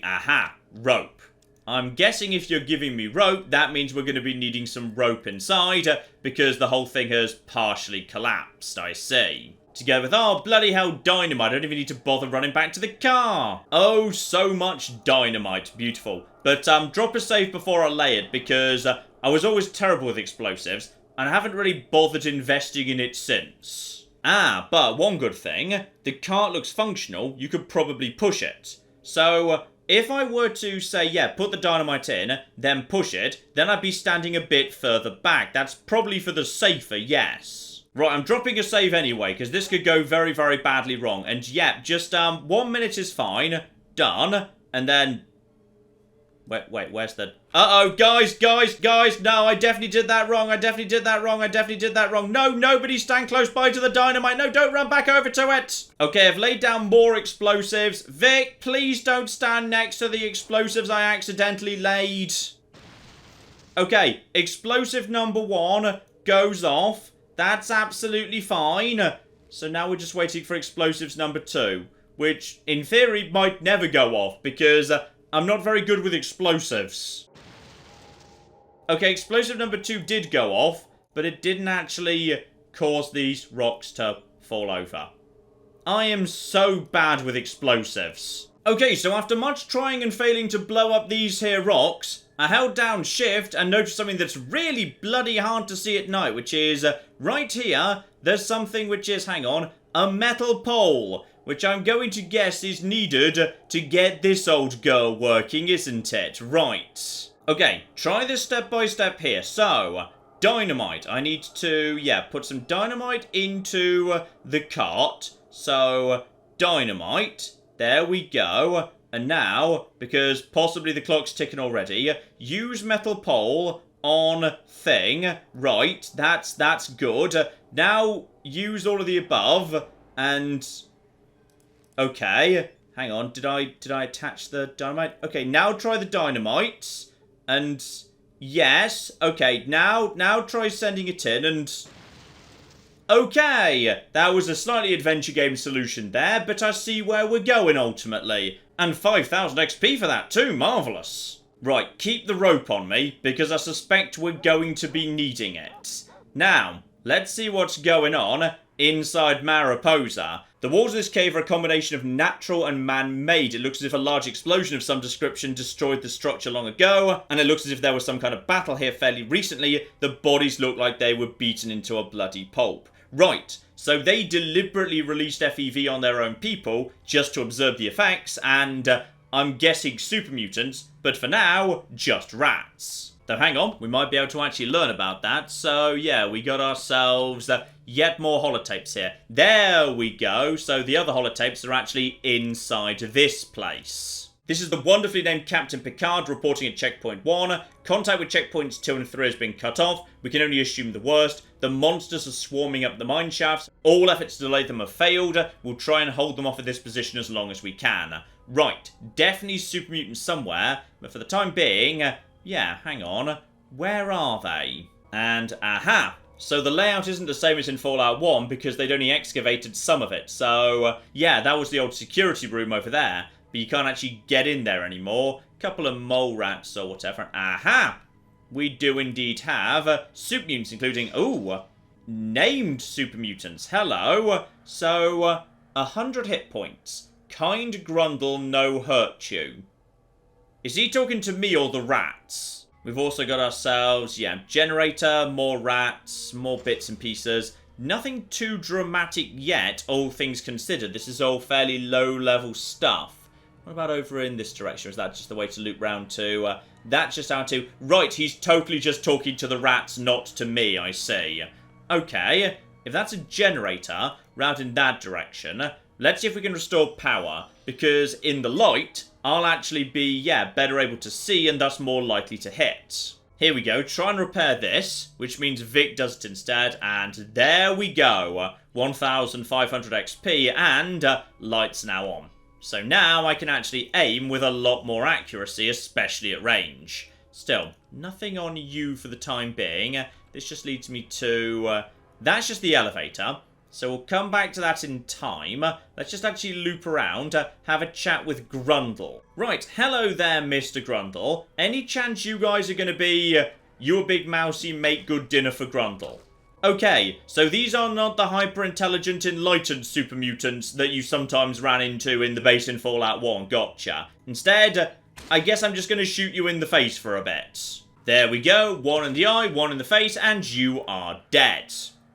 rope. I'm guessing if you're giving me rope, that means we're going to be needing some rope inside, because the whole thing has partially collapsed, I see. Together with, bloody hell, dynamite. I don't even need to bother running back to the car. Oh, so much dynamite. Beautiful. But drop a save before I lay it, because I was always terrible with explosives, and I haven't really bothered investing in it since. But one good thing, the cart looks functional. You could probably push it. So if I were to say, put the dynamite in, then push it, then I'd be standing a bit further back. That's probably for the safer, yes. Right, I'm dropping a save anyway, because this could go very, very badly wrong. And just 1 minute is fine. Done. And then... Wait, where's the... Uh-oh, guys, no, I definitely did that wrong. No, nobody stand close by to the dynamite. No, don't run back over to it. Okay, I've laid down more explosives. Vic, please don't stand next to the explosives I accidentally laid. Okay, explosive number 1 goes off. That's absolutely fine. So now we're just waiting for explosives number 2, which in theory might never go off because I'm not very good with explosives. Okay, explosive number 2 did go off, but it didn't actually cause these rocks to fall over. I am so bad with explosives. Okay, so after much trying and failing to blow up these here rocks, I held down shift and noticed something that's really bloody hard to see at night, which is right here, there's something which is, hang on, a metal pole, which I'm going to guess is needed to get this old girl working, isn't it? Right. Okay, try this step by step here. So, dynamite. I need to, put some dynamite into the cart. So, dynamite. There we go. And now, because possibly the clock's ticking already, use metal pole on thing. Right, that's good. Now, use all of the above, and... Okay, hang on, did I attach the dynamite? Okay, now try the dynamite, and... Yes, okay, now try sending it in, and... Okay, that was a slightly adventure game solution there, but I see where we're going ultimately. And 5,000 XP for that too, marvellous. Right, keep the rope on me, because I suspect we're going to be needing it. Now, let's see what's going on inside Mariposa. The walls of this cave are a combination of natural and man-made. It looks as if a large explosion of some description destroyed the structure long ago, and it looks as if there was some kind of battle here fairly recently. The bodies look like they were beaten into a bloody pulp. Right, so they deliberately released FEV on their own people just to observe the effects, and I'm guessing super mutants, but for now, just rats. Though hang on, we might be able to actually learn about that. So yeah, we got ourselves yet more holotapes here. There we go. So the other holotapes are actually inside this place. This is the wonderfully named Captain Picard reporting at Checkpoint 1. Contact with Checkpoints 2 and 3 has been cut off. We can only assume the worst. The monsters are swarming up the mine shafts. All efforts to delay them have failed. We'll try and hold them off at this position as long as we can. Right, definitely super mutants somewhere, but for the time being, hang on. Where are they? And, so the layout isn't the same as in Fallout 1 because they'd only excavated some of it. So, that was the old security room over there. But you can't actually get in there anymore couple of mole rats or whatever. Aha! We do indeed have super mutants, including, named super mutants. Hello. So, 100 hit points. Kind Grundle, no hurt you. Is he talking to me or the rats? We've also got ourselves, generator, more rats, more bits and pieces. Nothing too dramatic yet, all things considered. This is all fairly low-level stuff. What about over in this direction? Is that just the way to loop round to? That's just how to... Right, he's totally just talking to the rats, not to me, I see. Okay, if that's a generator, round in that direction, let's see if we can restore power. Because in the light, I'll actually be, better able to see and thus more likely to hit. Here we go, try and repair this, which means Vic does it instead, and there we go. 1,500 XP, and light's now on. So now I can actually aim with a lot more accuracy, especially at range. Still, nothing on you for the time being. This just leads me to... that's just the elevator. So we'll come back to that in time. Let's just actually loop around, have a chat with Grundle. Right, hello there, Mr. Grundle. Any chance you guys are going to be, you a big mousey, make good dinner for Grundle? Okay, so these are not the hyper-intelligent, enlightened super mutants that you sometimes ran into in the base in Fallout 1, gotcha. Instead, I guess I'm just going to shoot you in the face for a bit. There we go, one in the eye, one in the face, and you are dead.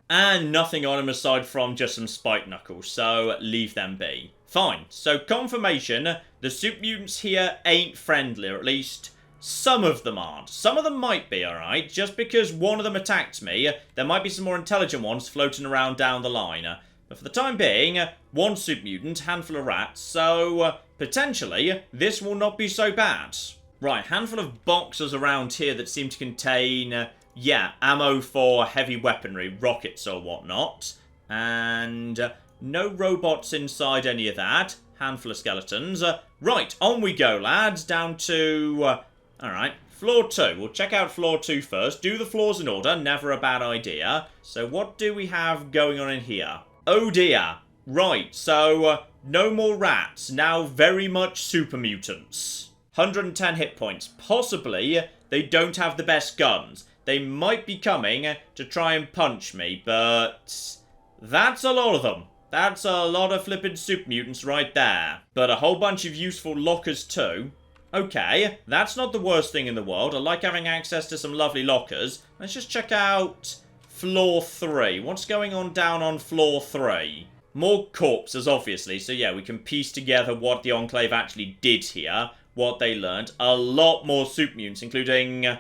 And nothing on him aside from just some spike knuckles, so leave them be. Fine, so confirmation, the super mutants here ain't friendly, or at least some of them aren't. Some of them might be, alright? Just because one of them attacked me, there might be some more intelligent ones floating around down the line. But for the time being, one super mutant, handful of rats, so potentially this will not be so bad. Right, handful of boxes around here that seem to contain... ammo for heavy weaponry, rockets or whatnot. And no robots inside any of that. Handful of skeletons. Right, on we go, lads. Down to... alright, floor 2. We'll check out floor 2 first. Do the floors in order. Never a bad idea. So what do we have going on in here? Oh dear. Right, so no more rats. Now very much super mutants. 110 hit points. Possibly they don't have the best guns. They might be coming to try and punch me, but that's a lot of them. That's a lot of flippin' super mutants right there. But a whole bunch of useful lockers too. Okay, that's not the worst thing in the world. I like having access to some lovely lockers. Let's just check out floor 3. What's going on down on floor 3? More corpses, obviously. So yeah, we can piece together what the Enclave actually did here. What they learned. A lot more super mutants, including...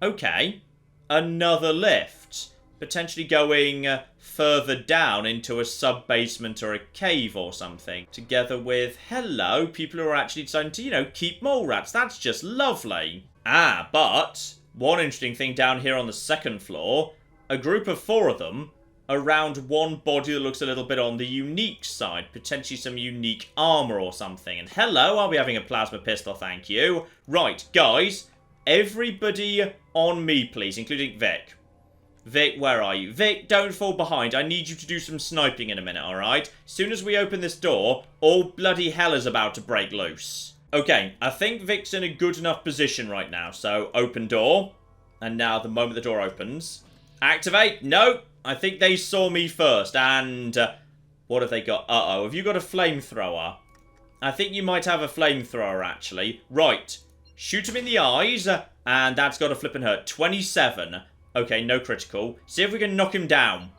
Okay, another lift. Potentially going further down into a sub-basement or a cave or something. Together with, hello, people who are actually deciding to, keep mole rats. That's just lovely. Ah, but one interesting thing down here on the second floor. A group of 4 of them around one body that looks a little bit on the unique side. Potentially some unique armor or something. And hello, I'll be having a plasma pistol, thank you. Right, guys... Everybody on me, please, including Vic. Vic, where are you? Vic, don't fall behind. I need you to do some sniping in a minute, alright? As soon as we open this door, all bloody hell is about to break loose. Okay, I think Vic's in a good enough position right now. So, open door. And now, the moment the door opens... Activate? No, I think they saw me first. And, what have they got? Uh-oh, have you got a flamethrower? I think you might have a flamethrower, actually. Right. Shoot him in the eyes, and that's got a flippin' hurt. 27. Okay, no critical. See if we can knock him down.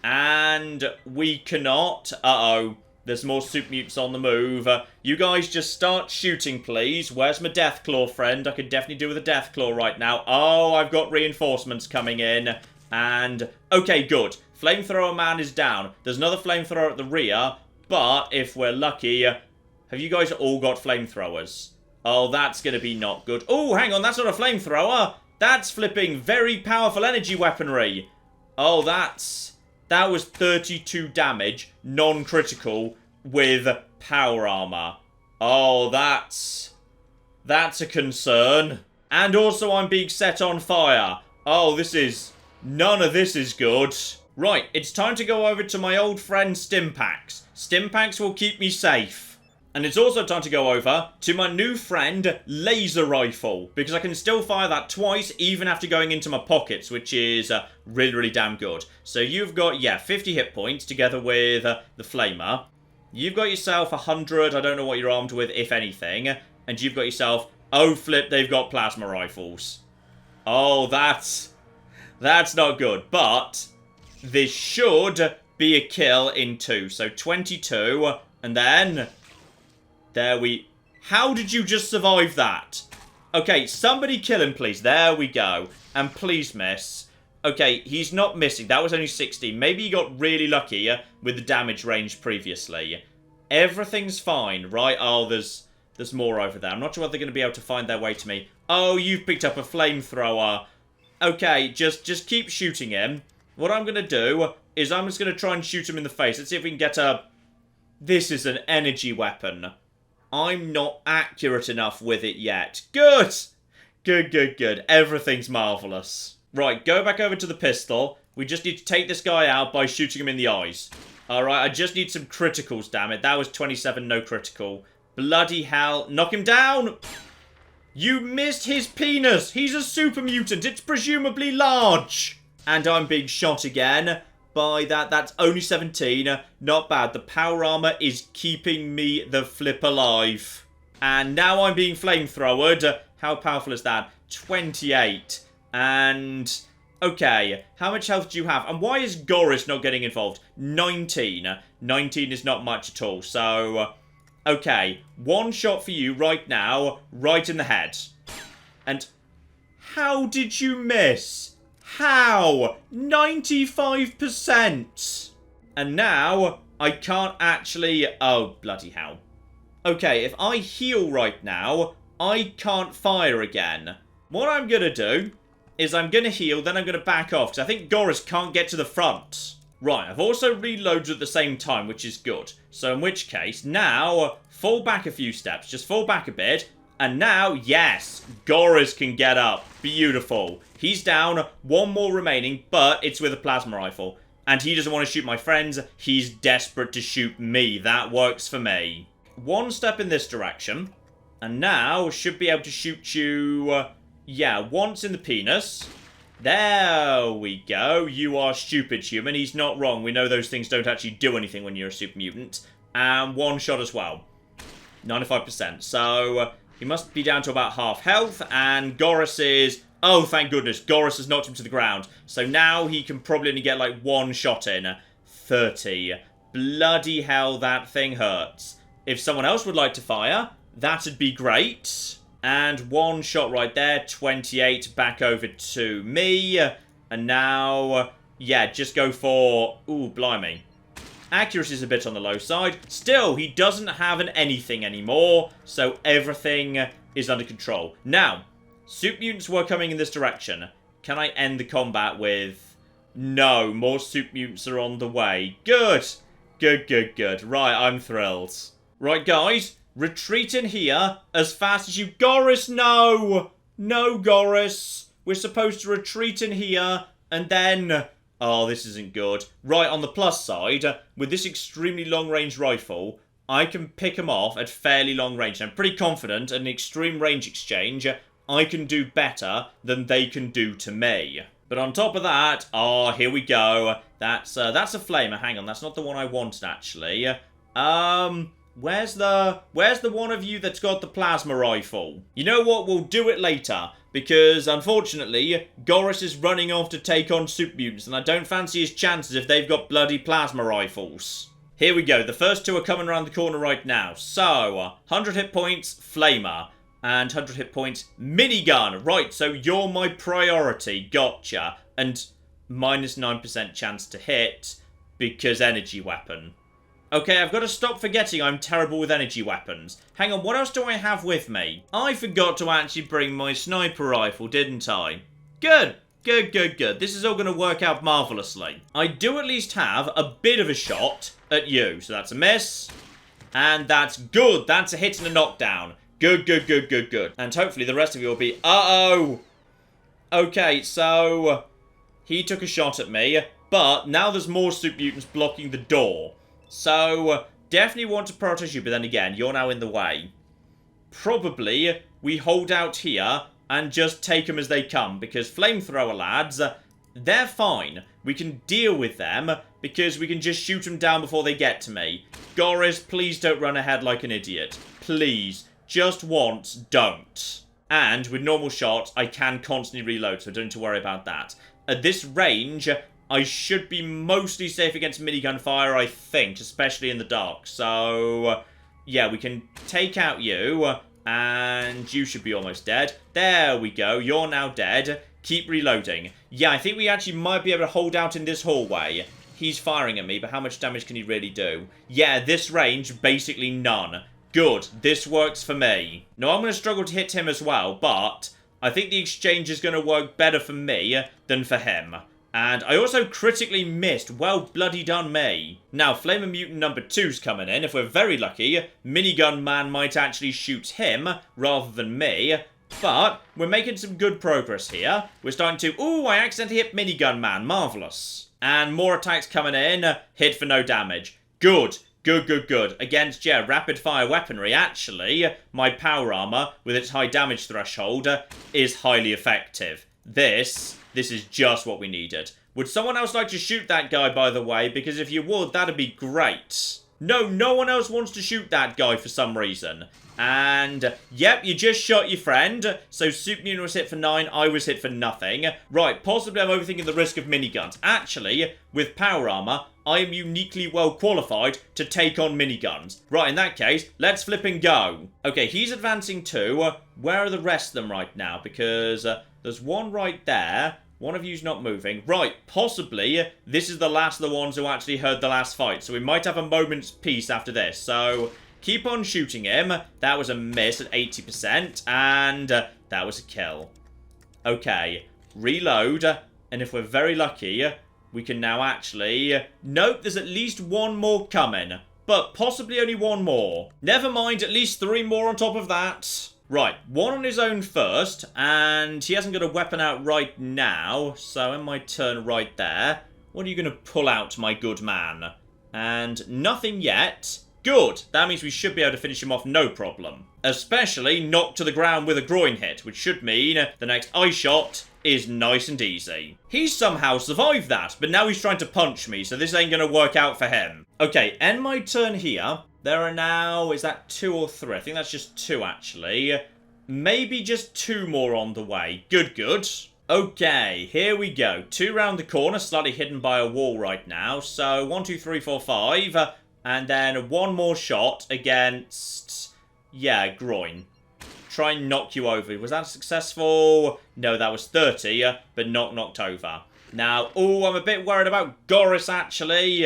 And we cannot. Uh-oh. There's more super mutants on the move. You guys just start shooting, please. Where's my Deathclaw friend? I could definitely do with a Deathclaw right now. Oh, I've got reinforcements coming in. And, okay, good. Flamethrower man is down. There's another flamethrower at the rear. But, if we're lucky, have you guys all got flamethrowers? Oh, that's going to be not good. Oh, hang on, that's not a flamethrower. That's flipping very powerful energy weaponry. Oh, that was 32 damage, non-critical, with power armor. Oh, that's a concern. And also I'm being set on fire. Oh, none of this is good. Right, it's time to go over to my old friend Stimpaks. Stimpaks will keep me safe. And it's also time to go over to my new friend, Laser Rifle. Because I can still fire that twice, even after going into my pockets, which is really, really damn good. So you've got, yeah, 50 hit points together with the Flamer. You've got yourself 100, I don't know what you're armed with, if anything. And you've got yourself, oh flip, they've got plasma rifles. Oh, that's not good. But this should be a kill in 2. So 22, and then... There we... How did you just survive that? Okay, somebody kill him, please. There we go. And please miss. Okay, he's not missing. That was only 60. Maybe he got really lucky with the damage range previously. Everything's fine, right? Oh, there's more over there. I'm not sure whether they're going to be able to find their way to me. Oh, you've picked up a flamethrower. Okay, just keep shooting him. What I'm going to do is I'm just going to try and shoot him in the face. Let's see if we can get a... This is an energy weapon. I'm not accurate enough with it yet. Good! Good. Everything's marvellous. Right, go back over to the pistol. We just need to take this guy out by shooting him in the eyes. Alright, I just need some criticals, damn it. That was 27, no critical. Bloody hell. Knock him down! You missed his penis! He's a super mutant. It's presumably large. And I'm being shot again. By that, that's only 17. Not bad. The power armor is keeping me the flip alive. And now I'm being flamethrowered. How powerful is that? 28. And... Okay, how much health do you have? And why is Goris not getting involved? 19. 19 is not much at all. So, okay. One shot for you right now. Right in the head. And how did you miss? How? 95%! And now, I can't actually... Oh, bloody hell. Okay, if I heal right now, I can't fire again. What I'm going to do is I'm going to heal, then I'm going to back off, because I think Goris can't get to the front. Right, I've also reloaded at the same time, which is good. So in which case, now, fall back a few steps. Just fall back a bit. And now, yes, Goris can get up. Beautiful. He's down. One more remaining, but it's with a plasma rifle. And he doesn't want to shoot my friends. He's desperate to shoot me. That works for me. One step in this direction. And now, should be able to shoot you, yeah, once in the penis. There we go. You are stupid, human. He's not wrong. We know those things don't actually do anything when you're a super mutant. And one shot as well. 95%. So... he must be down to about half health, and Goris is... Oh, thank goodness, Goris has knocked him to the ground. So now he can probably only get, like, one shot in. 30. Bloody hell, that thing hurts. If someone else would like to fire, that'd be great. And one shot right there, 28, back over to me. And now, yeah, just go for... Ooh, blimey. Accuracy is a bit on the low side. Still, he doesn't have an anything anymore, so everything is under control. Now, super mutants were coming in this direction. Can I end the combat with... No, more super mutants are on the way. Good. Good. Right, I'm thrilled. Right, guys, retreat in here as fast as you... Goris, no! No, Goris. We're supposed to retreat in here, and then... Oh, this isn't good. Right, on the plus side, with this extremely long-range rifle, I can pick them off at fairly long range. I'm pretty confident in an extreme range exchange, I can do better than they can do to me. But on top of that, oh, here we go. That's a flamer. Hang on, that's not the one I wanted, actually. Where's the one of you that's got the plasma rifle? You know what? We'll do it later. Because, unfortunately, Goris is running off to take on super mutants, and I don't fancy his chances if they've got bloody plasma rifles. Here we go. The first two are coming around the corner right now. So, 100 hit points, Flamer. And 100 hit points, Minigun. Right, so you're my priority. Gotcha. And minus 9% chance to hit, because energy weapon. Okay, I've got to stop forgetting I'm terrible with energy weapons. Hang on, what else do I have with me? I forgot to actually bring my sniper rifle, didn't I? Good. This is all going to work out marvellously. I do at least have a bit of a shot at you. So that's a miss. And that's good. That's a hit and a knockdown. Good. And hopefully the rest of you will be... Uh-oh! Okay, so... he took a shot at me. But now there's more super mutants blocking the door. So, definitely want to prioritize you, but then again, you're now in the way. Probably we hold out here and just take them as they come, because Flamethrower lads, they're fine. We can deal with them because we can just shoot them down before they get to me. Goris, please don't run ahead like an idiot. Please. Just once, don't. And with normal shots, I can constantly reload, so don't need to worry about that. At this range, I should be mostly safe against minigun fire, I think, especially in the dark. So, yeah, we can take out you, and you should be almost dead. There we go, you're now dead. Keep reloading. Yeah, I think we actually might be able to hold out in this hallway. He's firing at me, but how much damage can he really do? Yeah, this range, basically none. Good, this works for me. Now, I'm going to struggle to hit him as well, but I think the exchange is going to work better for me than for him. And I also critically missed. Well bloody done me. Now, Flamer Mutant number 2's coming in. If we're very lucky, Minigun Man might actually shoot him rather than me. But we're making some good progress here. We're starting to... Ooh, I accidentally hit Minigun Man. Marvellous. And more attacks coming in. Hit for no damage. Good. Good. Against, yeah, rapid-fire weaponry, actually, my power armor, with its high damage threshold, is highly effective. This is just what we needed. Would someone else like to shoot that guy, by the way? Because if you would, that'd be great. No one else wants to shoot that guy for some reason. And, yep, you just shot your friend. So, Supermutant was hit for 9, I was hit for nothing. Right, possibly I'm overthinking the risk of miniguns. Actually, with power armor, I am uniquely well qualified to take on miniguns. Right, in that case, let's flip and go. Okay, he's advancing too. Where are the rest of them right now? Because there's one right there. One of you's not moving. Right, possibly this is the last of the ones who actually heard the last fight. So we might have a moment's peace after this. So keep on shooting him. That was a miss at 80%. And that was a kill. Okay, reload. And if we're very lucky, we can now actually... Nope, there's at least one more coming. But possibly only one more. Never mind, at least 3 more on top of that. Right, one on his own first, and he hasn't got a weapon out right now, so in my turn right there, what are you going to pull out, my good man? And nothing yet. Good, that means we should be able to finish him off no problem. Especially knocked to the ground with a groin hit, which should mean the next eye shot is nice and easy. He's somehow survived that, but now he's trying to punch me, so this ain't going to work out for him. Okay, end my turn here. There are now, is that 2 or 3? I think that's just 2, actually. Maybe just 2 more on the way. Good. Okay, here we go. 2 round the corner, slightly hidden by a wall right now. So, 1, 2, 3, 4, 5. And then 1 more shot against, yeah, groin. Try and knock you over. Was that successful? No, that was 30, but not knocked over. Now, I'm a bit worried about Goris, actually.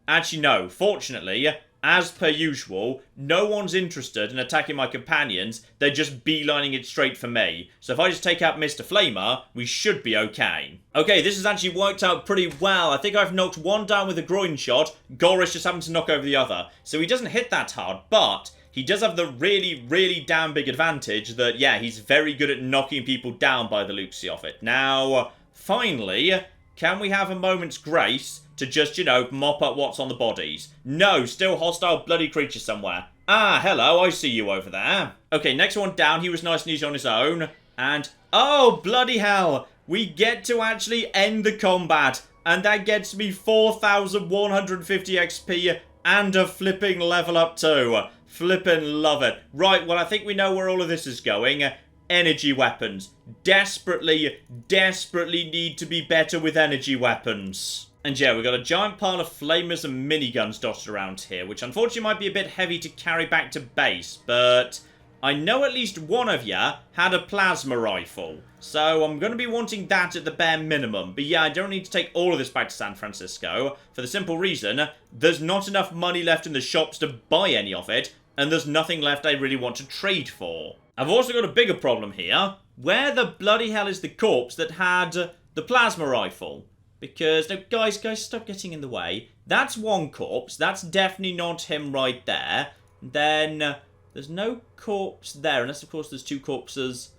Actually, no. Fortunately, as per usual, no one's interested in attacking my companions. They're just beelining it straight for me. So if I just take out Mr. Flamer, we should be okay. Okay, this has actually worked out pretty well. I think I've knocked one down with a groin shot. Goris just happened to knock over the other. So he doesn't hit that hard, but he does have the really damn big advantage that, yeah, he's very good at knocking people down by the looks of it. Now, finally, can we have a moment's grace to just, mop up what's on the bodies? No, still hostile bloody creature somewhere. Ah, hello, I see you over there. Okay, next one down. He was nice and easy on his own. And, oh, bloody hell. We get to actually end the combat. And that gets me 4,150 XP and a flipping level up too. Flippin' love it. Right, well, I think we know where all of this is going. Energy weapons. Desperately need to be better with energy weapons. And yeah, we've got a giant pile of flamers and miniguns dotted around here, which unfortunately might be a bit heavy to carry back to base, but I know at least one of ya had a plasma rifle, so I'm going to be wanting that at the bare minimum. But yeah, I don't need to take all of this back to San Francisco, for the simple reason, there's not enough money left in the shops to buy any of it, and there's nothing left I really want to trade for. I've also got a bigger problem here. Where the bloody hell is the corpse that had the plasma rifle? Because, no, guys, stop getting in the way. That's one corpse. That's definitely not him right there. Then, there's no corpse there, unless, of course, there's 2 corpses.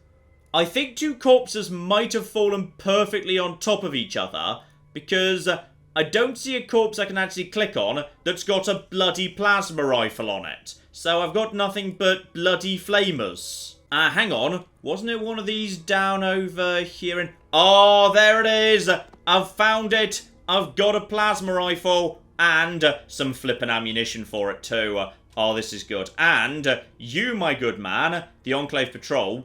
I think 2 corpses might have fallen perfectly on top of each other, because I don't see a corpse I can actually click on that's got a bloody plasma rifle on it. So I've got nothing but bloody flamers. Hang on. Wasn't it one of these down over here? Oh, there it is. I've found it. I've got a plasma rifle and some flippin' ammunition for it too. Oh, this is good. And you, my good man, the Enclave Patrol.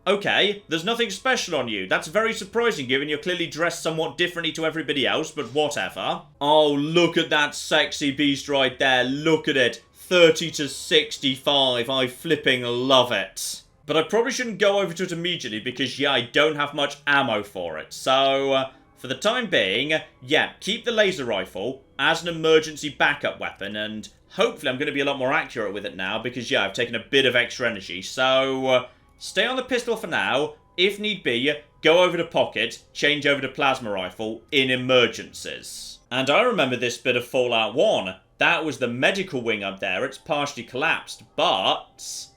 Okay, there's nothing special on you. That's very surprising given you're clearly dressed somewhat differently to everybody else, but whatever. Oh, look at that sexy beast right there. Look at it. 30 to 65. I flipping love it. But I probably shouldn't go over to it immediately because, yeah, I don't have much ammo for it. So, for the time being, yeah, keep the laser rifle as an emergency backup weapon, and hopefully I'm going to be a lot more accurate with it now because, yeah, I've taken a bit of extra energy. So, stay on the pistol for now. If need be, go over to pocket, change over to plasma rifle in emergencies. And I remember this bit of Fallout 1. That was the medical wing up there. It's partially collapsed, but...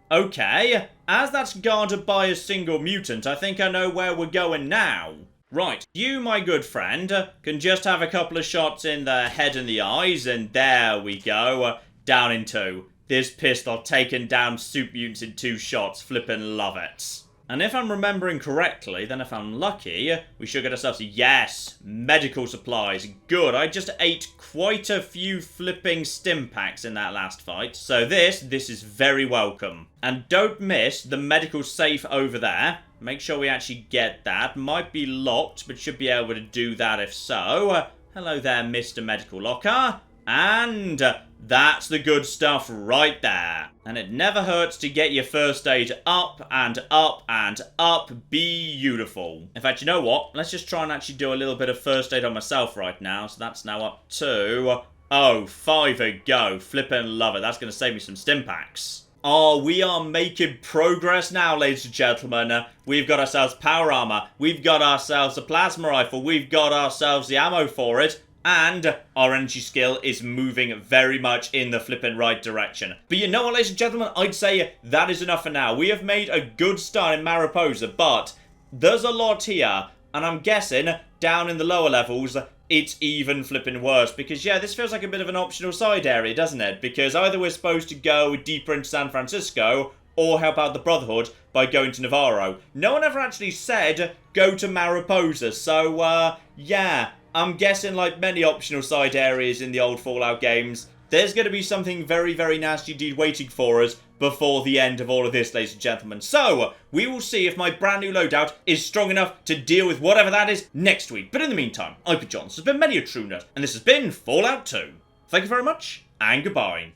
okay, as that's guarded by a single mutant, I think I know where we're going now. Right, you, my good friend, can just have a couple of shots in the head and the eyes, and there we go. Down in 2. This pistol taken down soup mutants in 2 shots. Flippin' love it. And if I'm remembering correctly, then if I'm lucky, we should get ourselves, yes, medical supplies. Good, I just ate quite a few flipping stim packs in that last fight. So this is very welcome. And don't miss the medical safe over there. Make sure we actually get that. Might be locked, but should be able to do that if so. Hello there, Mr. Medical Locker. And that's the good stuff right there. And it never hurts to get your first aid up and up and up. Beautiful. In fact, you know what? Let's just try and actually do a little bit of first aid on myself right now. So that's now up to... oh, 5 a go. Flippin' love it. That's going to save me some stim packs. Oh, we are making progress now, ladies and gentlemen. We've got ourselves power armor. We've got ourselves a plasma rifle. We've got ourselves the ammo for it. And our energy skill is moving very much in the flippin' right direction. But you know what, ladies and gentlemen? I'd say that is enough for now. We have made a good start in Mariposa, but there's a lot here. And I'm guessing down in the lower levels, it's even flipping worse. Because, yeah, this feels like a bit of an optional side area, doesn't it? Because either we're supposed to go deeper into San Francisco or help out the Brotherhood by going to Navarro. No one ever actually said go to Mariposa. So, yeah... I'm guessing, like many optional side areas in the old Fallout games, there's going to be something very, very nasty indeed waiting for us before the end of all of this, ladies and gentlemen. So, we will see if my brand new loadout is strong enough to deal with whatever that is next week. But in the meantime, I've been John, this has been many a true nut, and this has been Fallout 2. Thank you very much, and goodbye.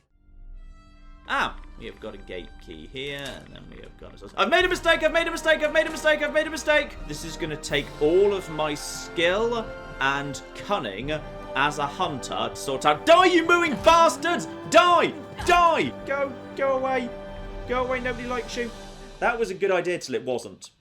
We have got a gate key here, and then we have got... I've made a mistake, I've made a mistake, I've made a mistake, I've made a mistake! This is going to take all of my skill and cunning as a hunter to sort out... Die, you mooing bastards! Die! Die! Go away. Go away, nobody likes you. That was a good idea till it wasn't.